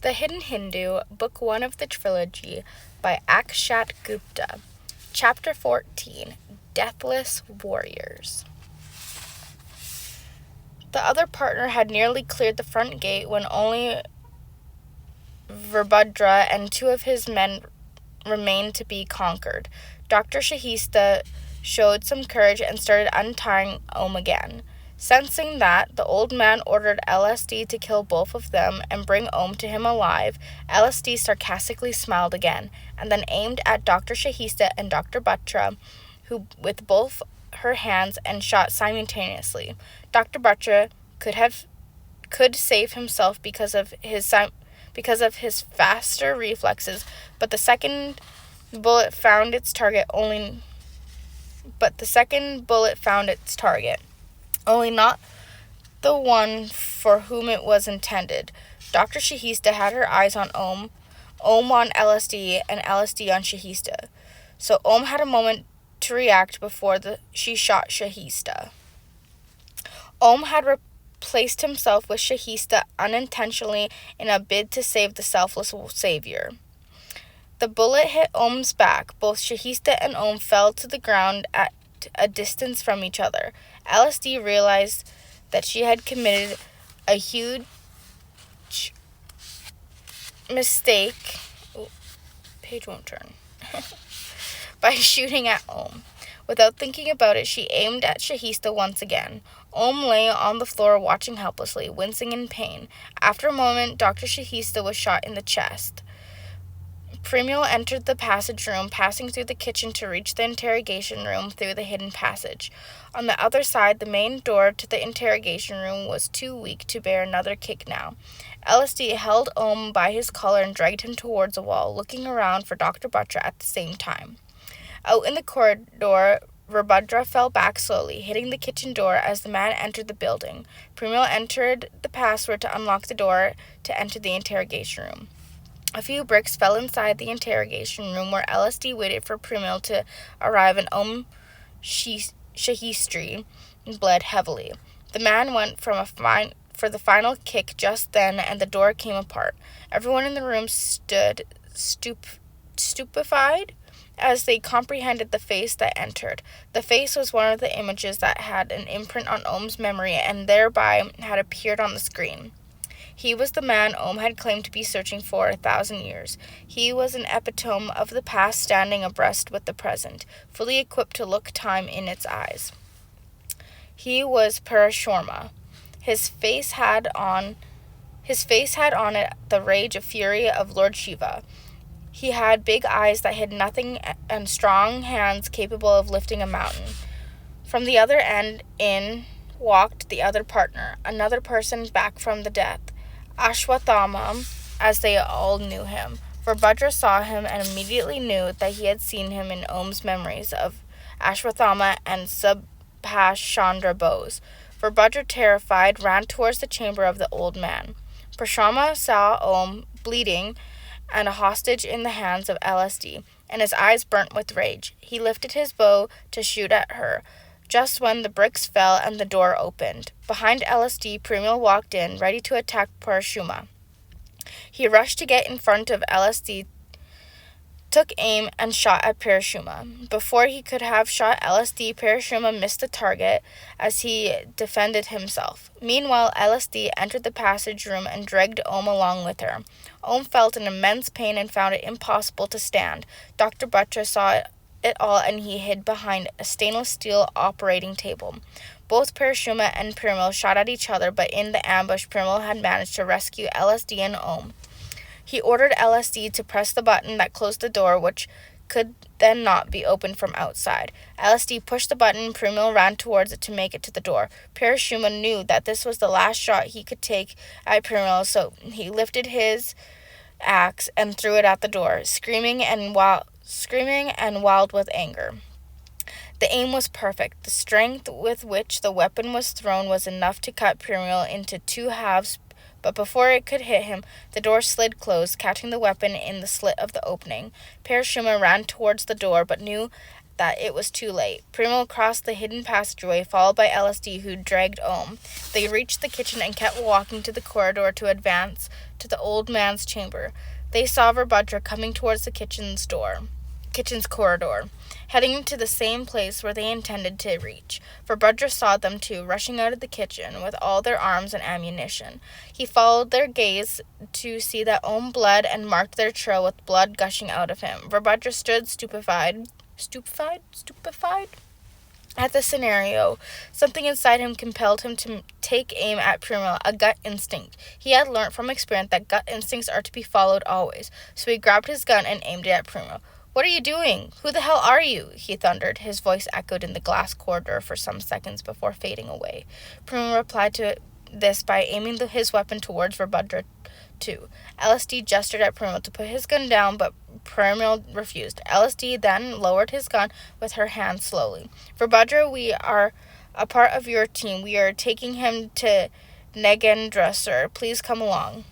The Hidden Hindu, Book 1 of the Trilogy, by Akshat Gupta. Chapter 14, Deathless Warriors. The other partner had nearly cleared the front gate when only Virbhadra and two of his men remained to be conquered. Dr. Shahista showed some courage and started untying Om again. Sensing that, the old man ordered LSD to kill both of them and bring Om to him alive. LSD sarcastically smiled again, and then aimed at Dr. Shahista and Dr. Batra, who with both her hands, and shot simultaneously. Dr. Batra could save himself because of his faster reflexes, but the second bullet found its target, only not the one for whom it was intended. Dr. Shahista had her eyes on Om on LSD, and LSD on Shahista. So Om had a moment to react before she shot Shahista. Om had replaced himself with Shahista unintentionally in a bid to save the selfless savior. The bullet hit Om's back. Both Shahista and Om fell to the ground at a distance from each other. LSD realized that she had committed a huge mistake. Page won't turn. By shooting at Om. Without thinking about it, she aimed at Shahista once again. Om lay on the floor watching helplessly, wincing in pain. After a moment, Dr. Shahista was shot in the chest. Premiel entered the passage room, passing through the kitchen to reach the interrogation room through the hidden passage. On the other side, the main door to the interrogation room was too weak to bear another kick now. LSD held Om by his collar and dragged him towards a wall, looking around for Dr. Batra at the same time. Out in the corridor, Virbhadra fell back slowly, hitting the kitchen door as the man entered the building. Premiel entered the password to unlock the door to enter the interrogation room. A few bricks fell inside the interrogation room where LSD waited for Premiel to arrive, and Om Shahistri bled heavily. The man went for the final kick just then, and the door came apart. Everyone in the room stood stupefied as they comprehended the face that entered. The face was one of the images that had an imprint on Om's memory and thereby had appeared on the screen. He was the man Om had claimed to be searching for 1,000 years. He was an epitome of the past standing abreast with the present, fully equipped to look time in its eyes. He was Parashurma. His face had on it the rage of fury of Lord Shiva. He had big eyes that hid nothing and strong hands capable of lifting a mountain. From the other end in walked the other partner, another person back from the death, Ashwathama, as they all knew him. Virbhadra saw him and immediately knew that he had seen him in Om's memories of Ashwathama and Subhash Chandra Bose. Virbhadra, terrified, ran towards the chamber of the old man. Parashurma saw Om bleeding and a hostage in the hands of LSD, and his eyes burnt with rage. He lifted his bow to shoot at her, just when the bricks fell and the door opened. Behind LSD, Premiel walked in, ready to attack Parashurma. He rushed to get in front of LSD, took aim, and shot at Parashurma. Before he could have shot LSD, Parashurma missed the target as he defended himself. Meanwhile, LSD entered the passage room and dragged Om along with her. Om felt an immense pain and found it impossible to stand. Dr. Batra saw it all, and he hid behind a stainless steel operating table. Both Parashurma and Premiel shot at each other, but in the ambush, Premiel had managed to rescue LSD and Om. He ordered LSD to press the button that closed the door, which could then not be opened from outside. LSD pushed the button. Premiel ran towards it to make it to the door. Parashurma knew that this was the last shot he could take at Premiel, so he lifted his axe and threw it at the door, screaming and wild with anger. The aim was perfect. The strength with which the weapon was thrown was enough to cut Premiel into two halves, but before it could hit him, the door slid closed, catching the weapon in the slit of the opening. Parashurma ran towards the door, but knew that it was too late. Primo crossed the hidden passageway, followed by LSD, who dragged Ohm. They reached the kitchen and kept walking to the corridor to advance to the old man's chamber. They saw Verbudra coming towards the kitchen's corridor, heading to the same place where they intended to reach. Verbudra saw them too, rushing out of the kitchen with all their arms and ammunition. He followed their gaze to see that Ohm bled and marked their trail with blood gushing out of him. Verbudra stood stupefied at the scenario. Something inside him compelled him to take aim at Primo, a gut instinct. He had learnt from experience that gut instincts are to be followed always, so he grabbed his gun and aimed it at Primo. "What are you doing? Who the hell are you?" he thundered. His voice echoed in the glass corridor for some seconds before fading away. Primo replied to this by aiming his weapon towards Verbudra too. LSD gestured at Primo to put his gun down, but Primo refused. LSD then lowered his gun with her hand slowly. "Verbudra, we are a part of your team. We are taking him to Nagendra, sir. Please come along."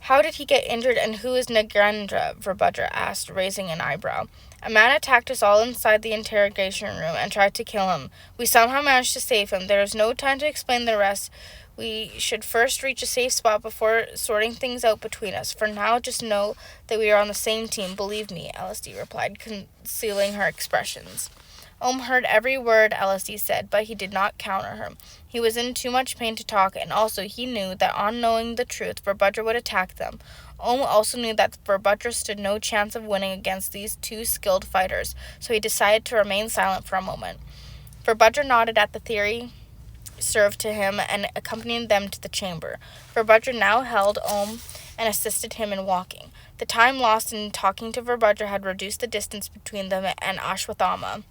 "How did he get injured, and who is Nagendra?" Verbudra asked, raising an eyebrow. "A man attacked us all inside the interrogation room and tried to kill him. We somehow managed to save him. There is no time to explain the rest. We should first reach a safe spot before sorting things out between us. For now, just know that we are on the same team. Believe me," LSD replied, concealing her expressions. Ohm heard every word LSD said, but he did not counter her. He was in too much pain to talk, and also he knew that on knowing the truth, Verbudra would attack them. Ohm also knew that Verbudra stood no chance of winning against these two skilled fighters, so he decided to remain silent for a moment. Verbudra nodded at the theory served to him and accompanied them to the chamber. Verbudra now held Ohm and assisted him in walking. The time lost in talking to Verbudra had reduced the distance between them and Ashwathama,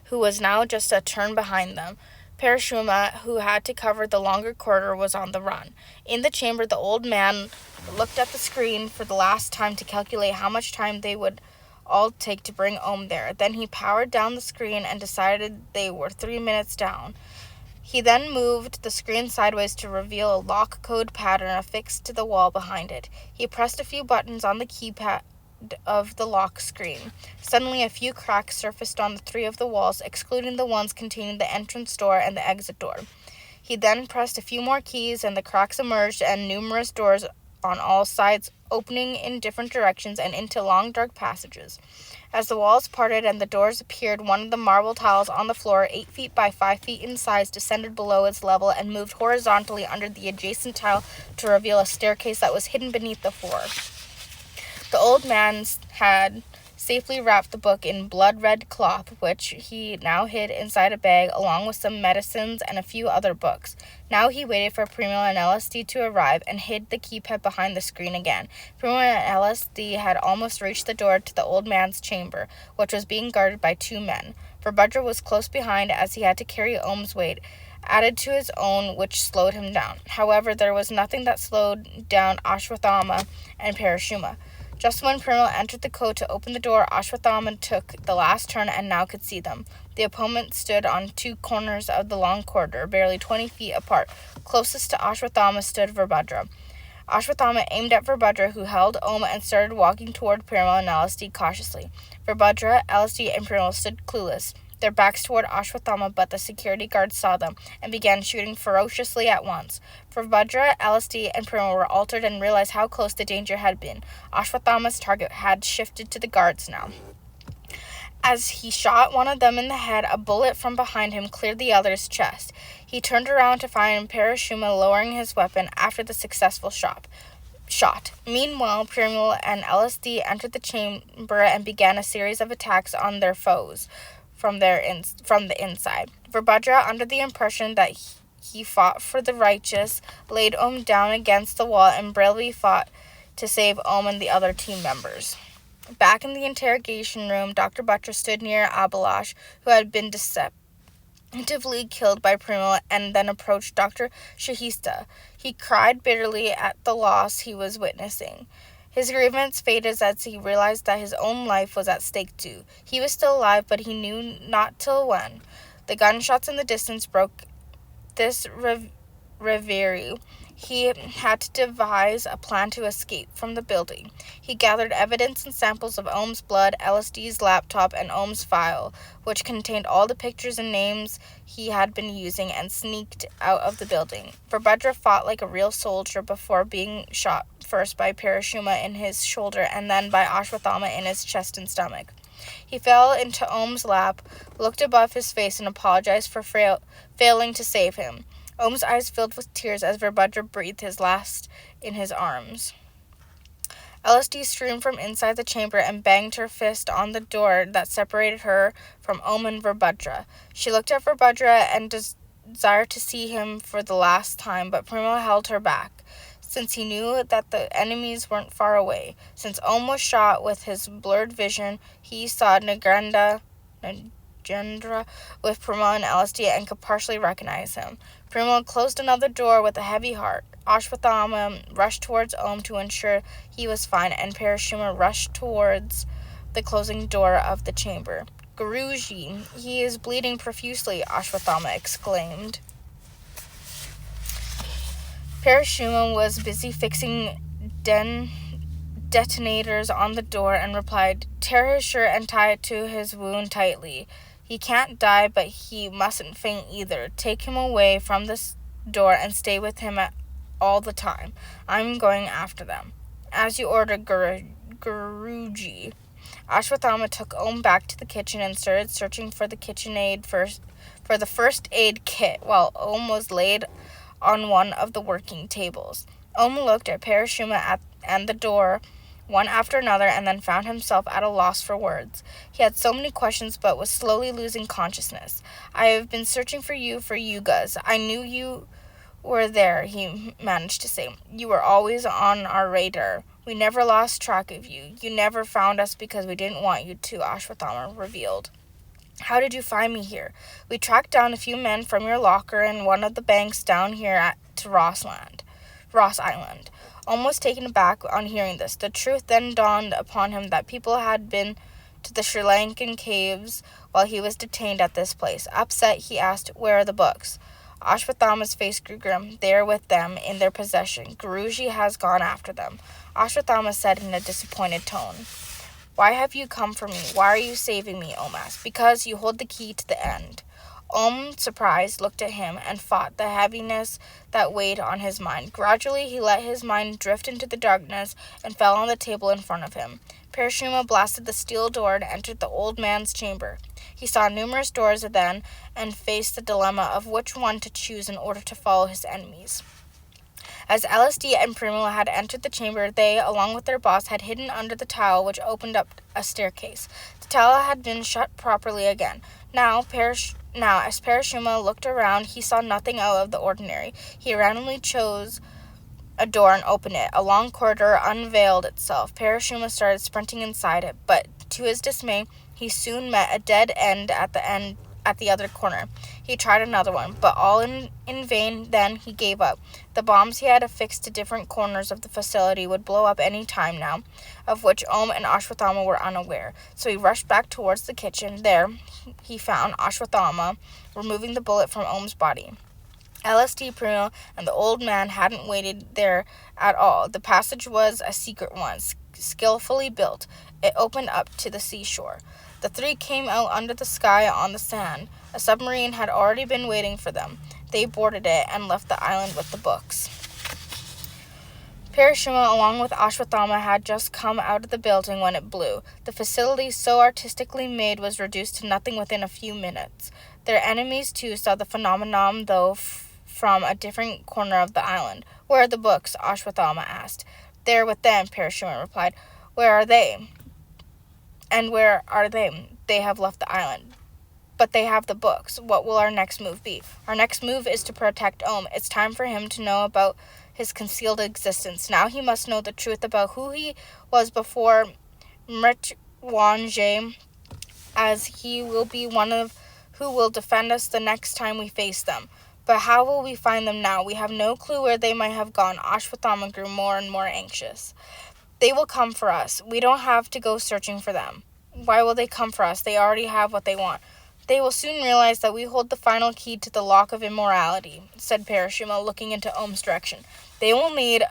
who was now just a turn behind them. Parashuma, who had to cover the longer corridor, was on the run. In the chamber, the old man looked at the screen for the last time to calculate how much time they would all take to bring Ohm there. Then he powered down the screen and decided they were 3 minutes down. He then moved the screen sideways to reveal a lock code pattern affixed to the wall behind it. He pressed a few buttons on the keypad of the lock screen. Suddenly, a few cracks surfaced on the 3 of the walls, excluding the ones containing the entrance door and the exit door. He then pressed a few more keys, and the cracks emerged, and numerous doors on all sides, opening in different directions and into long, dark passages. As the walls parted and the doors appeared, one of the marble tiles on the floor, 8 feet by 5 feet in size, descended below its level and moved horizontally under the adjacent tile to reveal a staircase that was hidden beneath the floor. The old man had safely wrapped the book in blood-red cloth, which he now hid inside a bag, along with some medicines and a few other books. Now he waited for Primo and LSD to arrive and hid the keypad behind the screen again. Primo and LSD had almost reached the door to the old man's chamber, which was being guarded by 2 men. Verbudra was close behind, as he had to carry Ohm's weight, added to his own, which slowed him down. However, there was nothing that slowed down Ashwathama and Parashuma. Just when Primo entered the code to open the door, Ashwathama took the last turn and now could see them. The opponents stood on 2 corners of the long corridor, barely 20 feet apart. Closest to Ashwathama stood Verbudra. Ashwathama aimed at Verbudra, who held Ohm, and started walking toward Primo and LSD cautiously. Verbudra, LSD, and Primo stood clueless, their backs toward Ashwathama, but the security guards saw them and began shooting ferociously at once. Verbudra, LSD, and Primo were altered and realized how close the danger had been. Ashwathama's target had shifted to the guards now. As he shot one of them in the head, a bullet from behind him cleared the other's chest. He turned around to find Parashuma lowering his weapon after the successful shot. Meanwhile, Primo and LSD entered the chamber and began a series of attacks on their foes from the inside. Verbudra, under the impression that he fought for the righteous, laid Ohm down against the wall and bravely fought to save Ohm and the other team members. Back in the interrogation room, Dr. Butcher stood near Abhilash, who had been deceptively killed by Primo, and then approached Dr. Shahista. He cried bitterly at the loss he was witnessing. His grievance faded as he realized that his own life was at stake too. He was still alive, but he knew not till when. The gunshots in the distance broke this reverie. He had to devise a plan to escape from the building. He gathered evidence and samples of Ohm's blood, LSD's laptop, and Ohm's file, which contained all the pictures and names he had been using, and sneaked out of the building. Verbudra fought like a real soldier before being shot first by Parashuma in his shoulder and then by Ashwatthama in his chest and stomach. He fell into Ohm's lap, looked above his face, and apologized for failing to save him. Ohm's eyes filled with tears as Verbudra breathed his last in his arms. LSD streamed from inside the chamber and banged her fist on the door that separated her from Ohm and Verbudra. She looked at Verbudra and desired to see him for the last time, but Primo held her back, since he knew that the enemies weren't far away. Since Ohm was shot with his blurred vision, he saw Nagendra with Primo and LSD and could partially recognize him. Primo closed another door with a heavy heart. Ashwatthama rushed towards Ohm to ensure he was fine, and Parashuma rushed towards the closing door of the chamber. "Guruji, he is bleeding profusely," Ashwatthama exclaimed. Parashuma was busy fixing detonators on the door and replied, "Tear his shirt and tie it to his wound tightly. He can't die, but he mustn't faint either. Take him away from this door and stay with him all the time. I'm going after them." "As you order, Guruji." Ashwatthama took Ohm back to the kitchen and started searching for the for the first aid kit while Ohm was laid on one of the working tables. Ohm looked at Parashuma and the door one after another, and then found himself at a loss for words. He had so many questions, but was slowly losing consciousness. "I have been searching for yugas. I knew you were there," he managed to say. "You were always on our radar. We never lost track of you. You never found us because we didn't want you to," Ashwatthama revealed. "How did you find me here?" "We tracked down a few men from your locker in one of the banks down here to Ross Island." Ohm was taken aback on hearing this. The truth then dawned upon him that people had been to the Sri Lankan caves while he was detained at this place. Upset, he asked, "Where are the books?" Ashwatthama's face grew grim. "They are with them, in their possession. Guruji has gone after them," Ashwatthama said in a disappointed tone. "Why have you come for me? Why are you saving me?" Ohm asked. "Because you hold the key to the end." Ohm, surprised, looked at him and fought the heaviness that weighed on his mind. Gradually, he let his mind drift into the darkness and fell on the table in front of him. Parashuma blasted the steel door and entered the old man's chamber. He saw numerous doors then and faced the dilemma of which one to choose in order to follow his enemies. As LSD and Primo had entered the chamber, they, along with their boss, had hidden under the tile which opened up a staircase. The tile had been shut properly again. Now, as Parashuma looked around, he saw nothing out of the ordinary. He randomly chose a door and opened it. A long corridor unveiled itself. Parashuma started sprinting inside it, but to his dismay, he soon met a dead end at the other corner. He tried another one, but all in vain. Then he gave up. The bombs he had affixed to different corners of the facility would blow up any time now, of which Ohm and Ashwatthama were unaware. So he rushed back towards the kitchen. There he found Ashwatthama removing the bullet from Ohm's body. LSD, Primo, and the old man hadn't waited there at all. The passage was a secret one, skillfully built. It opened up to the seashore. The three came out under the sky on the sand. A submarine had already been waiting for them. They boarded it and left the island with the books. Parashuma, along with Ashwatthama, had just come out of the building when it blew. The facility, so artistically made, was reduced to nothing within a few minutes. Their enemies, too, saw the phenomenon, though from a different corner of the island. "Where are the books?" Ashwatthama asked. "They're with them," Parashuma replied. "Where are they?" "And where are they?" "They have left the island." "But they have the books. What will our next move be?" "Our next move is to protect Ohm. It's time for him to know about his concealed existence. Now he must know the truth about who he was before Mritwanjay, as he will be one of who will defend us the next time we face them. But how will we find them now? We have no clue where they might have gone." Ashwatthama grew more and more anxious. "They will come for us. We don't have to go searching for them." "Why will they come for us? They already have what they want." "They will soon realize that we hold the final key to the lock of immortality," said Parashuma, looking into Ohm's direction. They will need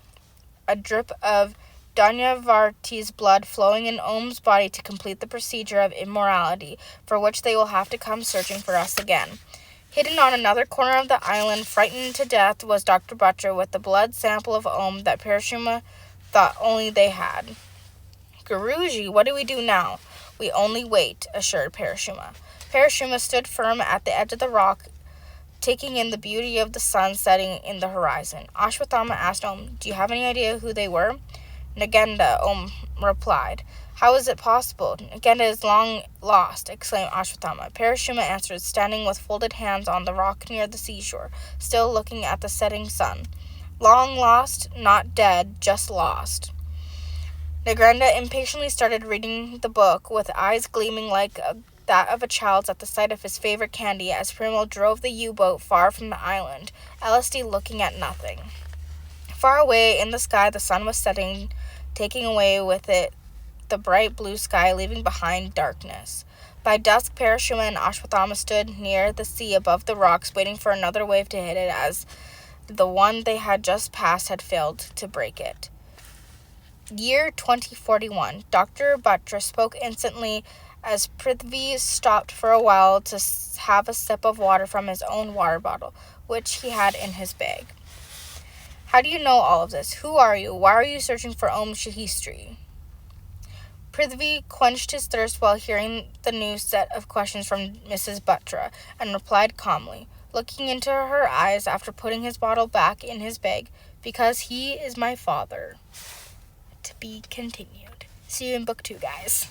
a drip of Danyavarti's blood flowing in Ohm's body to complete the procedure of immortality, for which they will have to come searching for us again. Hidden on another corner of the island, frightened to death, was Dr. Butcher with the blood sample of Ohm that Parashuma thought only they had. Guruji, what do we do now? We only wait, assured Parashuma. Parashuma stood firm at the edge of the rock, taking in the beauty of the sun setting in the horizon. Ashwatthama asked Om, do you have any idea who they were? Nagenda, Om replied. How is it possible? Nagenda is long lost, exclaimed Ashwatthama. Parashuma answered, standing with folded hands on the rock near the seashore, still looking at the setting sun. Long lost, not dead, just lost. Nagenda impatiently started reading the book, with eyes gleaming like that of a child's at the sight of his favorite candy, as Primo drove the U-boat far from the island, LSD looking at nothing. Far away in the sky, the sun was setting, taking away with it the bright blue sky, leaving behind darkness. By dusk, Parashuma and Ashwatthama stood near the sea above the rocks, waiting for another wave to hit it, as the one they had just passed had failed to break it. Year 2041. Dr. Butcher spoke instantly as Prithvi stopped for a while to have a sip of water from his own water bottle, which he had in his bag. How do you know all of this? Who are you? Why are you searching for Om Shahistri? Prithvi quenched his thirst while hearing the new set of questions from Mrs. Buttra, and replied calmly, looking into her eyes after putting his bottle back in his bag, because he is my father. To be continued. See you in book 2, guys.